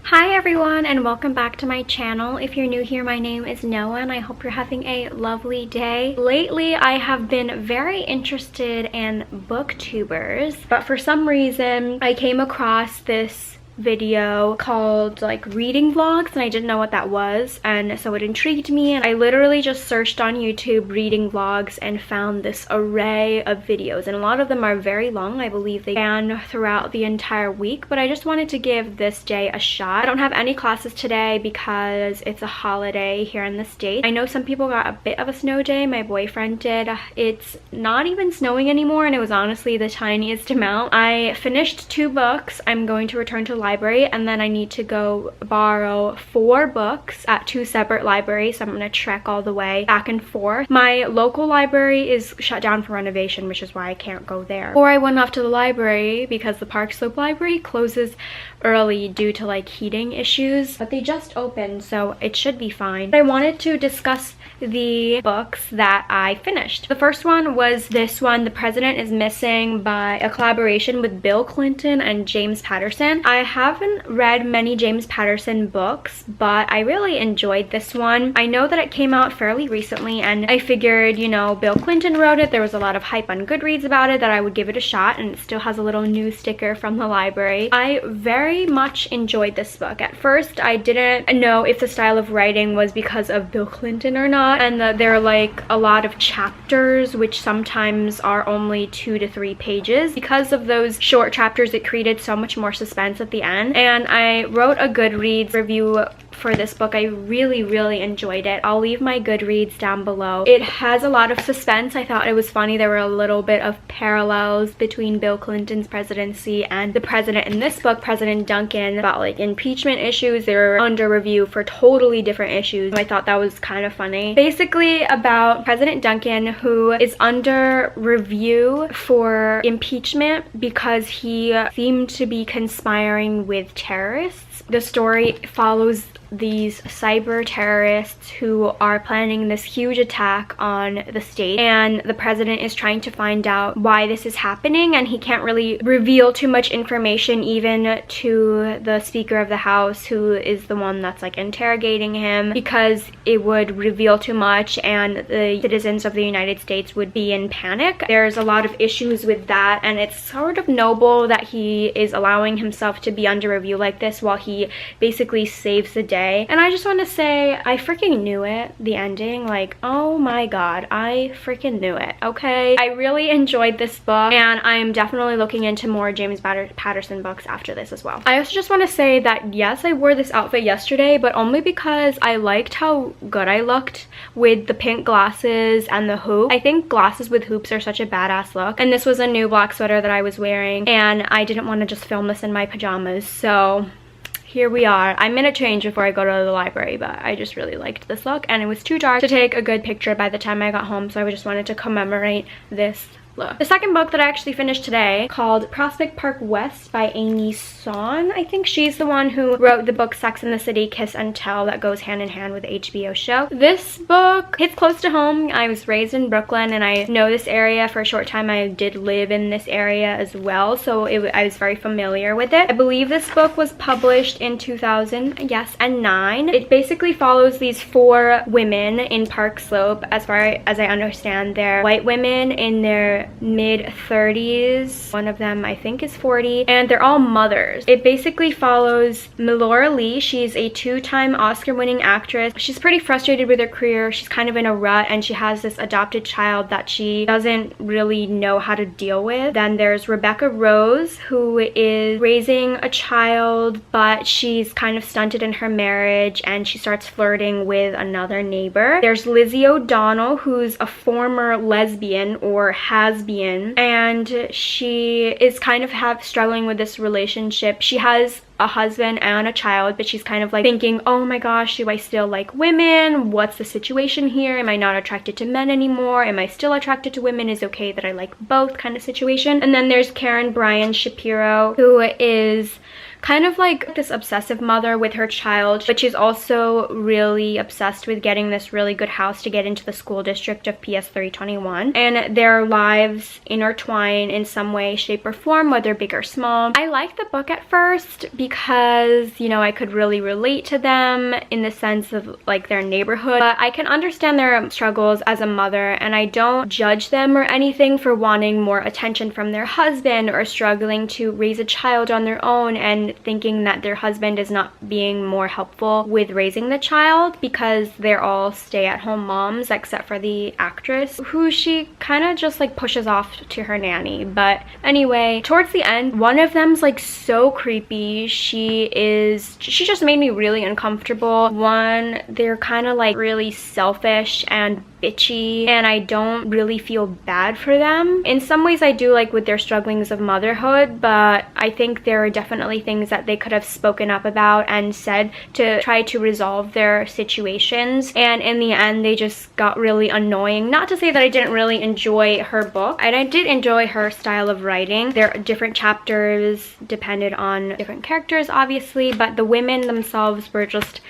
Hi everyone and welcome back to my channel. If you're new here, my name is Noah and I hope you're having a lovely day. Lately I have been very interested in booktubers, but for some reason I came across this video called like reading vlogs and I didn't know what that was, and so it intrigued me and I literally just searched on YouTube reading vlogs and found this array of videos, and a lot of them are very long. I believe they span throughout the entire week, but I just wanted to give this day a shot. I don't have any classes today because it's a holiday here in the States. I know some people got a bit of a snow day. My boyfriend did. It's not even snowing anymore and it was honestly the tiniest amount. I finished 2 books. I'm going to return to library and then I need to go borrow 4 books at 2 separate libraries, so I'm gonna trek all the way back and forth. My local library is shut down for renovation, which is why I can't go there. Or I went off to the library because the Park Slope Library closes early due to like heating issues, but they just opened so it should be fine. But I wanted to discuss the books that I finished. The first one was this one, The President is Missing, by a collaboration with Bill Clinton and James Patterson. I haven't read many James Patterson books, but I really enjoyed this one. I know that it came out fairly recently and I figured, you know, Bill Clinton wrote it. There was a lot of hype on Goodreads about it, that I would give it a shot, and it still has a little news sticker from the library. I very much enjoyed this book. At first, I didn't know if the style of writing was because of Bill Clinton or not, and there are like a lot of chapters which sometimes are only 2 to 3 pages. Because of those short chapters, it created so much more suspense at the end, and I wrote a Goodreads review for this book. I really enjoyed it. I'll leave my Goodreads down below. It has a lot of suspense. I thought it was funny. There were a little bit of parallels between Bill Clinton's presidency and the president in this book, President Duncan, about like impeachment issues. They're under review for totally different issues. I thought that was kind of funny. Basically about President Duncan, who is under review for impeachment because he seemed to be conspiring with terrorists. The story follows these cyber terrorists who are planning this huge attack on the state, and the president is trying to find out why this is happening, and he can't really reveal too much information even to the Speaker of the House, who is the one that's like interrogating him, because it would reveal too much and the citizens of the United States would be in panic. There's a lot of issues with that, and it's sort of noble that he is allowing himself to be under review like this while he basically saves the day. And I just want to say, I freaking knew it, the ending. Like, oh my god, I freaking knew it, okay? I really enjoyed this book, and I'm definitely looking into more James Patterson books after this as well. I also just want to say that yes, I wore this outfit yesterday, but only because I liked how good I looked with the pink glasses and the hoop. I think glasses with hoops are such a badass look, and this was a new black sweater that I was wearing, and I didn't want to just film this in my pajamas, so here we are. I'm gonna change before I go to the library, but I just really liked this look, and it was too dark to take a good picture by the time I got home, so I just wanted to commemorate this look. The second book that I actually finished today, called Prospect Park West by Amy Son. I think she's the one who wrote the book Sex and the City, Kiss and Tell, that goes hand in hand with the HBO show. This book hits close to home. I was raised in Brooklyn and I know this area. For a short time I did live in this area as well, so I was very familiar with it. I believe this book was published in 2009. It basically follows these 4 women in Park Slope. As far as I understand, they're white women in their mid-30s. One of them I think is 40, and they're all mothers. It basically follows Melora Lee. She's a 2-time Oscar-winning actress. She's pretty frustrated with her career. She's kind of in a rut, and she has this adopted child that she doesn't really know how to deal with. Then there's Rebecca Rose, who is raising a child, but she's kind of stunted in her marriage, and she starts flirting with another neighbor. There's Lizzie O'Donnell, who's a former lesbian, or has been, and she is kind of struggling with this relationship. She has a husband and a child, but she's kind of like thinking, oh my gosh, do I still like women? What's the situation here? Am I not attracted to men anymore? Am I still attracted to women? Is it okay that I like both, kind of situation. And then there's Karen Bryan Shapiro, who is kind of like this obsessive mother with her child, but she's also really obsessed with getting this really good house to get into the school district of PS 321, and their lives intertwine in some way, shape, or form, whether big or small. I liked the book at first because, you know, I could really relate to them in the sense of like their neighborhood, but I can understand their struggles as a mother, and I don't judge them or anything for wanting more attention from their husband or struggling to raise a child on their own and thinking that their husband is not being more helpful with raising the child, because they're all stay-at-home moms except for the actress, who she kind of just like pushes off to her nanny. But anyway, towards the end, one of them's like so creepy. She just made me really uncomfortable. One, they're kind of like really selfish and bitchy, and I don't really feel bad for them. In some ways I do, like with their strugglings of motherhood, but I think there are definitely things that they could have spoken up about and said to try to resolve their situations, and in the end they just got really annoying. Not to say that I didn't really enjoy her book, and I did enjoy her style of writing. Their different chapters depended on different characters obviously, but the women themselves were just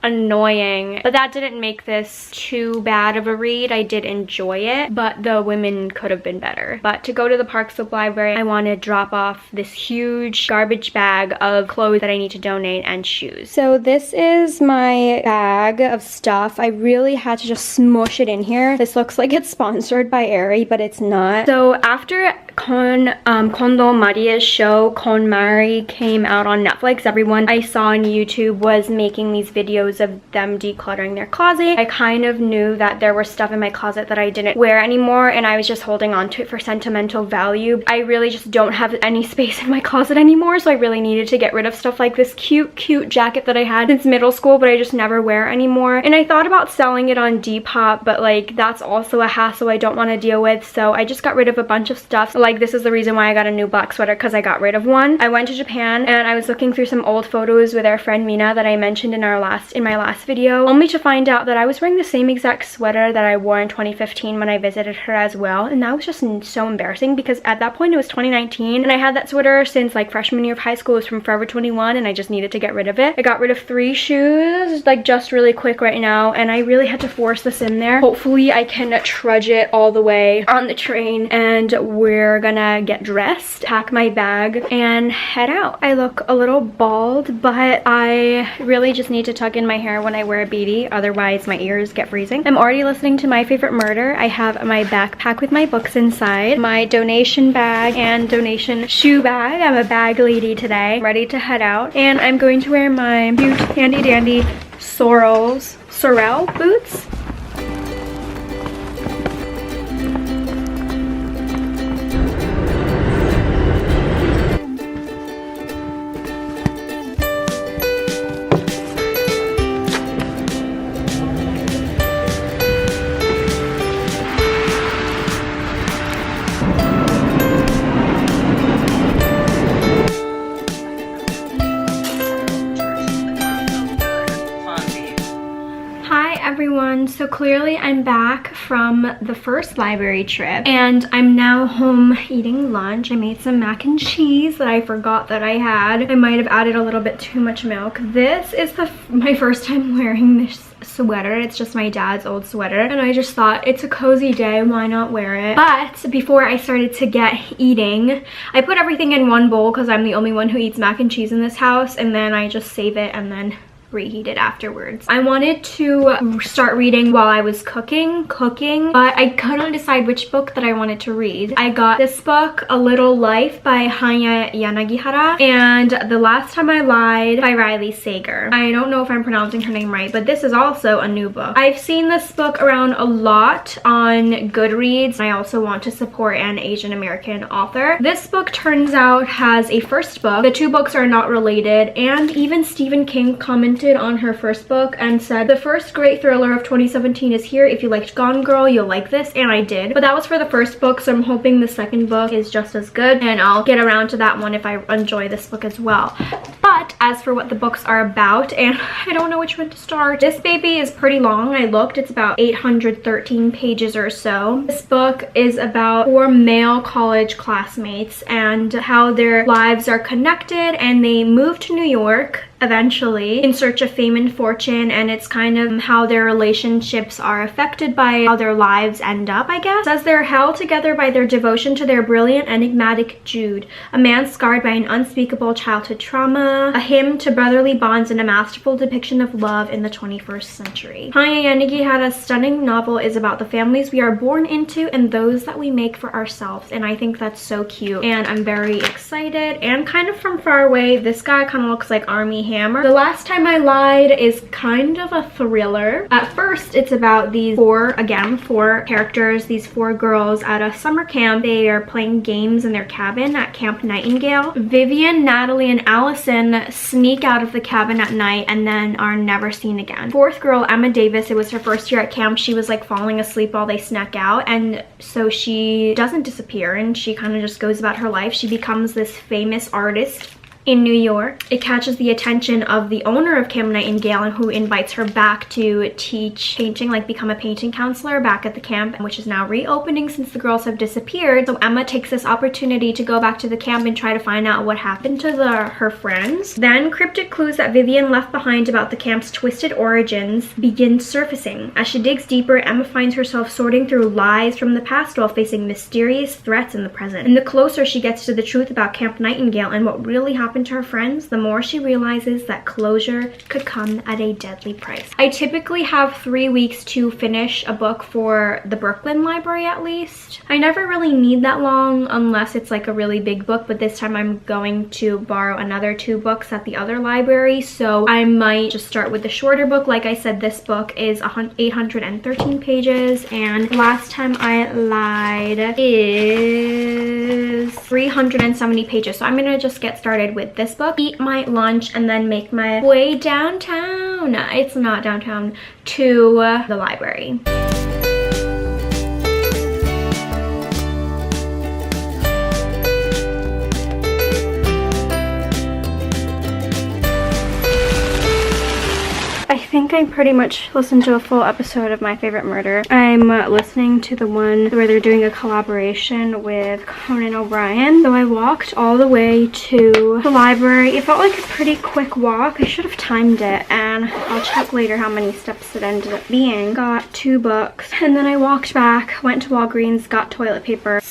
annoying. But that didn't make this too bad of a read. I did enjoy it, but the women could have been better. But to go to the Park Slope Library, I want to drop off this huge garbage bag of clothes that I need to donate and shoes. So this is my bag of stuff. I really had to just smush it in here. This looks like it's sponsored by Aerie, but it's not. So after Kondo Maria's show KonMari came out on Netflix, everyone I saw on YouTube was making these videos of them decluttering their closet. I kind of knew that there was stuff in my closet that I didn't wear anymore, and I was just holding on to it for sentimental value. I really just don't have any space in my closet anymore, so I really needed to get rid of stuff like this cute jacket that I had since middle school, but I just never wear anymore. And I thought about selling it on Depop, but like that's also a hassle I don't want to deal with, so I just got rid of a bunch of stuff. Like this is the reason why I got a new black sweater, because I got rid of one. I went to Japan and I was looking through some old photos with our friend Mina that I mentioned in my last video, only to find out that I was wearing the same exact sweater that I wore in 2015 when I visited her as well. And that was just so embarrassing, because at that point it was 2019 and I had that sweater since like freshman year of high school. It was from Forever 21 and I just needed to get rid of it. I got rid of 3 shoes, like just really quick right now, and I really had to force this in there. Hopefully I can trudge it all the way on the train, and we're gonna get dressed, pack my bag, and head out. I look a little bald, but I really just need to tuck in my hair when I wear a beanie, otherwise my ears get freezing. I'm already listening to My Favorite Murder. I have my backpack with my books inside, my donation bag and donation shoe bag. I'm a bag lady today, ready to head out, and I'm going to wear my cute handy dandy Sorel boots. So clearly I'm back from the first library trip and I'm now home eating lunch. I made some mac and cheese that I forgot that I had. I might have added a little bit too much milk. This is my first time wearing this sweater. It's just my dad's old sweater, and I just thought it's a cozy day, why not wear it? But before I started to get eating, I put everything in one bowl because I'm the only one who eats mac and cheese in this house, and then I just save it and then reheat it afterwards. I wanted to start reading while I was cooking, but I couldn't decide which book that I wanted to read. I got this book, A Little Life by Hanya Yanagihara, and The Last Time I Lied by Riley Sager. I don't know if I'm pronouncing her name right, but this is also a new book. I've seen this book around a lot on Goodreads. I also want to support an Asian American author. This book turns out has a first book. The 2 books are not related, and even Stephen King commented commented on her first book and said, the first great thriller of 2017 is here. If you liked Gone Girl, you'll like this, and I did. But that was for the first book, so I'm hoping the second book is just as good, and I'll get around to that one if I enjoy this book as well. But as for what the books are about, and I don't know which one to start. This baby is pretty long. I looked, it's about 813 pages or so. This book is about 4 male college classmates and how their lives are connected, and they move to New York eventually in search of fame and fortune, and it's kind of how their relationships are affected by how their lives end up, I guess. It says they're held together by their devotion to their brilliant, enigmatic Jude, a man scarred by an unspeakable childhood trauma, a hymn to brotherly bonds, and a masterful depiction of love in the 21st century. Hanya Yanagihara's stunning novel is about the families we are born into and those that we make for ourselves, and I think that's so cute, and I'm very excited. And kind of from far away, this guy kind of looks like Armie Hammer. The Last Time I Lied is kind of a thriller. At first, it's about these four characters, these 4 girls at a summer camp. They are playing games in their cabin at Camp Nightingale. Vivian, Natalie, and Allison sneak out of the cabin at night and then are never seen again. 4th girl, Emma Davis, it was her first year at camp. She was like falling asleep while they snuck out, and so she doesn't disappear and she kind of just goes about her life. She becomes this famous artist in New York. It catches the attention of the owner of Camp Nightingale, and who invites her back to teach painting, like become a painting counselor back at the camp, which is now reopening since the girls have disappeared. So Emma takes this opportunity to go back to the camp and try to find out what happened to her friends. Then cryptic clues that Vivian left behind about the camp's twisted origins begin surfacing. As she digs deeper, Emma finds herself sorting through lies from the past while facing mysterious threats in the present. And the closer she gets to the truth about Camp Nightingale and what really happened to her friends, the more she realizes that closure could come at a deadly price. I typically have 3 weeks to finish a book for the Brooklyn Library at least. I never really need that long unless it's like a really big book, but this time I'm going to borrow another 2 books at the other library, so I might just start with the shorter book. Like I said, this book is 813 pages, and Last Time I Lied is 370 pages, so I'm gonna just get started with this book, eat my lunch, and then make my way downtown. It's not downtown, to the library. I think I pretty much listened to a full episode of My Favorite Murder. I'm listening to the one where they're doing a collaboration with Conan O'Brien. So I walked all the way to the library. It felt like a pretty quick walk. I should have timed it, and I'll check later how many steps it ended up being. Got 2 books, and then I walked back, went to Walgreens, got toilet paper.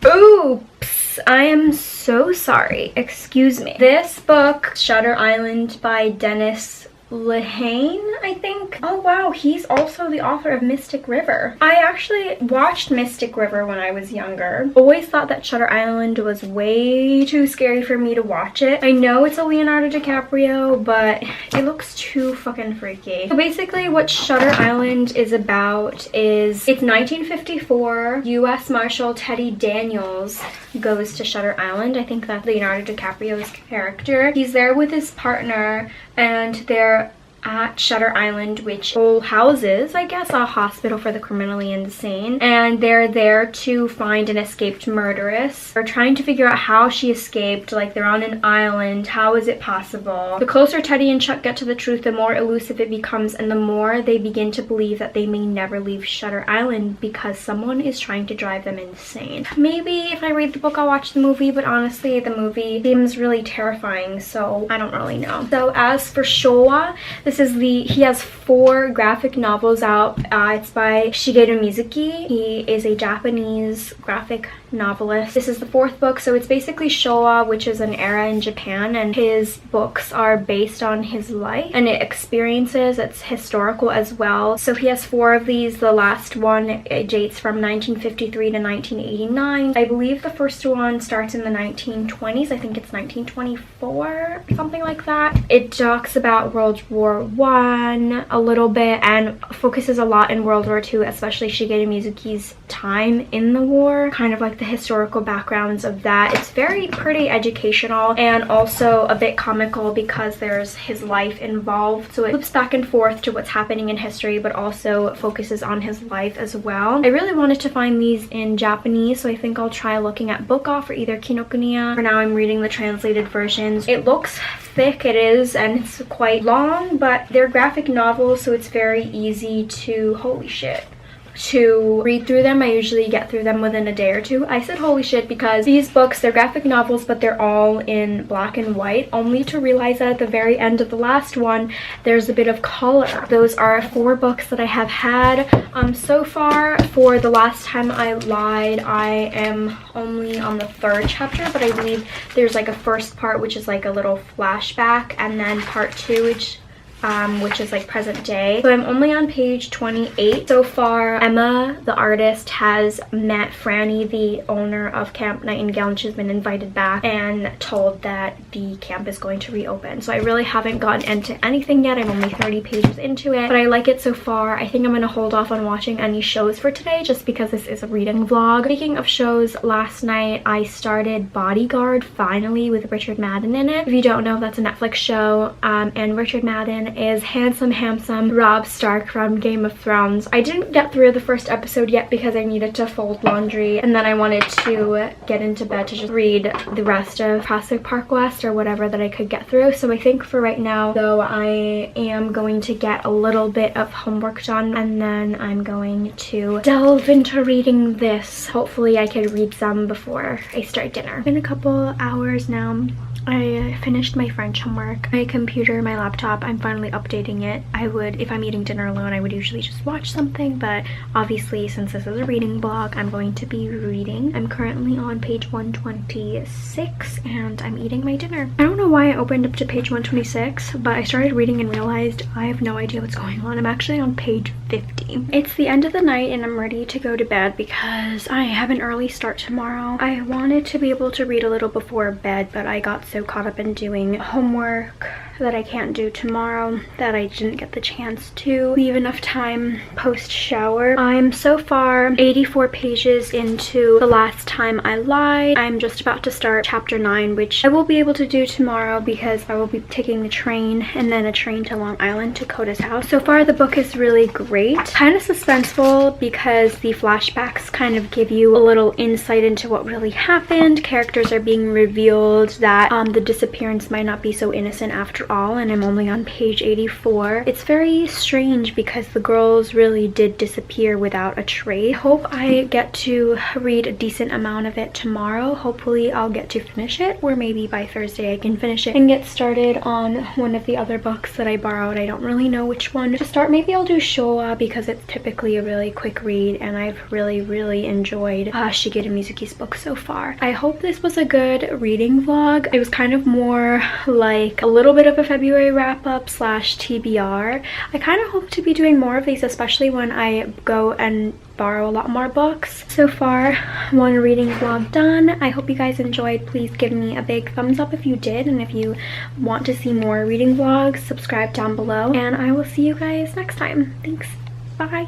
Oops! I am so sorry. Excuse me. This book, Shutter Island by Dennis Lehane, I think. Oh wow, he's also the author of Mystic River. I actually watched Mystic River when I was younger. Always thought that Shutter Island was way too scary for me to watch it. I know it's a Leonardo DiCaprio, but it looks too fucking freaky. So basically what Shutter Island is about is, it's 1954. U.S. Marshal Teddy Daniels goes to Shutter Island. I think that's Leonardo DiCaprio's character. He's there with his partner, and they're at Shutter Island, which houses, I guess, a hospital for the criminally insane, and they're there to find an escaped murderess. They're trying to figure out how she escaped. Like, they're on an island. How is it possible? The closer Teddy and Chuck get to the truth, the more elusive it becomes, and the more they begin to believe that they may never leave Shutter Island because someone is trying to drive them insane. Maybe if I read the book, I'll watch the movie, but honestly, the movie seems really terrifying, so I don't really know. So as for Showa, he has 4 graphic novels out. It's by Shigeru Mizuki. He is a Japanese graphic novelist. This is the 4th book, so it's basically Showa, which is an era in Japan, and his books are based on his life and experiences. It's historical as well. So he has 4 of these. The last one dates from 1953 to 1989. I believe the first one starts in the 1920s. I think it's 1924, something like that. It talks about World War I a little bit and focuses a lot in World War II, especially Shigeru Mizuki's time in the war, kind of like the historical backgrounds of that. It's very pretty educational and also a bit comical because there's his life involved, so it flips back and forth to what's happening in history but also focuses on his life as well. I really wanted to find these in Japanese, so I think I'll try looking at Book Off or either Kinokuniya. For now I'm reading the translated versions. It looks thick, it is, and it's quite long, but they're graphic novels, so it's very easy to, holy shit, to read through them. I usually get through them within a day or two. I said holy shit because these books, they're graphic novels, but they're all in black and white, only to realize that at the very end of the last one there's a bit of color. Those are 4 books that I have had so far. For The Last Time I Lied, I am only on the 3rd chapter, but I believe there's like a first part which is like a little flashback, and then part 2 which is like present day. So I'm only on page 28 so far. Emma, the artist, has met Franny, the owner of Camp Nightingale, and she's been invited back and told that the camp is going to reopen. So I really haven't gotten into anything yet. I'm only 30 pages into it, but I like it so far. I think I'm gonna hold off on watching any shows for today just because this is a reading vlog. Speaking of shows, last night I started Bodyguard finally with Richard Madden in it. If you don't know, that's a Netflix show, and Richard Madden is handsome Robb Stark from Game of Thrones. I didn't get through the first episode yet because I needed to fold laundry, and then I wanted to get into bed to just read the rest of Jurassic Park West or whatever that I could get through. So I think for right now though, I am going to get a little bit of homework done, and then I'm going to delve into reading this. Hopefully I can read some before I start dinner. It's been a couple hours now. I finished my French homework. My computer, my laptop, I'm finally updating it. I would, if I'm eating dinner alone, I would usually just watch something, but obviously since this is a reading vlog, I'm going to be reading. I'm currently on page 126 and I'm eating my dinner. I don't know why I opened up to page 126, but I started reading and realized I have no idea what's going on. I'm actually on page 50. It's the end of the night and I'm ready to go to bed because I have an early start tomorrow. I wanted to be able to read a little before bed, but I got so caught up in doing homework that I can't do tomorrow that I didn't get the chance to leave enough time post shower. I'm so far 84 pages into The Last Time I Lied. I'm just about to start chapter 9, which I will be able to do tomorrow because I will be taking the train and then a train to Long Island to Coda's house. So far the book is really great. Kind of suspenseful because the flashbacks kind of give you a little insight into what really happened. Characters are being revealed that the disappearance might not be so innocent after all, and I'm only on page 84. It's very strange because the girls really did disappear without a trace. I hope I get to read a decent amount of it tomorrow. Hopefully I'll get to finish it, or maybe by Thursday I can finish it and get started on one of the other books that I borrowed. I don't really know which one to start. Maybe I'll do Showa because it's typically a really quick read and I've really enjoyed Shigeru Mizuki's book so far. I hope this was a good reading vlog. It was kind of more like a little bit of a February wrap-up slash TBR. I kind of hope to be doing more of these, especially when I go and borrow a lot more books. So far, one reading vlog done. I hope you guys enjoyed. Please give me a big thumbs up if you did, and if you want to see more reading vlogs, subscribe down below, and I will see you guys next time. Thanks. Bye.